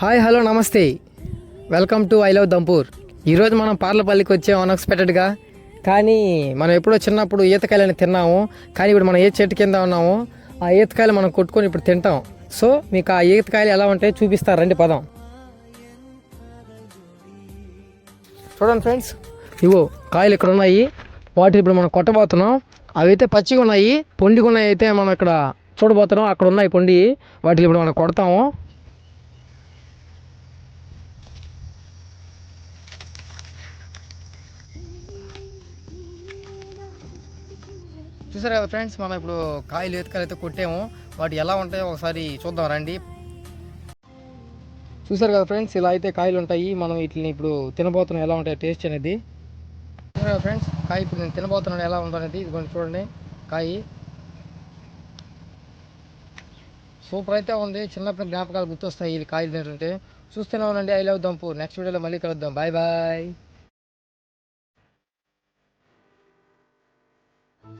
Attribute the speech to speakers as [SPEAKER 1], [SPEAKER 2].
[SPEAKER 1] Hi hello నమస్తే, welcome to I love Dampur. ఈరోజు మనం పార్లపల్లికి వచ్చాము అన్ఎక్స్పెక్టెడ్గా. కానీ మనం ఎప్పుడో చిన్నప్పుడు ఈతకాయలని తిన్నాము. కానీ ఇప్పుడు మనం ఏ చెట్టు కింద ఉన్నాము, ఆ ఈతకాయలు మనం కొట్టుకొని ఇప్పుడు తింటాం. సో మీకు ఆ ఈతకాయలు ఎలా ఉంటాయో చూపిస్తారు, రండి పదం. చూడండి ఫ్రెండ్స్, ఇవో కాయలు ఇక్కడ ఉన్నాయి. వాటిని ఇప్పుడు మనం కొట్టబోతున్నాం. అవి అయితే పచ్చిగా ఉన్నాయి, పొండిగా ఉన్నాయి. అయితే మనం ఇక్కడ చూడబోతున్నాం, అక్కడ ఉన్నాయి పొండి. వాటిని ఇప్పుడు మనం కొడతాము. చూసారు కదా ఫ్రెండ్స్, మనం ఇప్పుడు కాయలు ఈతకాయలు అయితే కొట్టాము. వాటి ఎలా ఉంటాయో ఒకసారి చూద్దాం రండి. చూసారు కదా ఫ్రెండ్స్, ఇలా అయితే కాయలు ఉంటాయి. మనం వీటిని ఇప్పుడు తినబోతున్నాం, ఎలా ఉంటాయి టేస్ట్ అనేది. చూసారు కదా ఫ్రెండ్స్, కాయ ఇప్పుడు నేను తినబోతున్నాను ఎలా ఉందో అనేది. ఇదిగోండి చూడండి కాయ. సూపర్ అయితే ఉంది. చిన్నప్పుడు జ్ఞాపకాలు గుర్తొస్తాయి ఈ కాయలు తింటుంటే. చూస్తూనే ఉండండి ఐ లవ్ దంపూర్. నెక్స్ట్ వీడియోలో మళ్ళీ కలుద్దాం. Bye bye.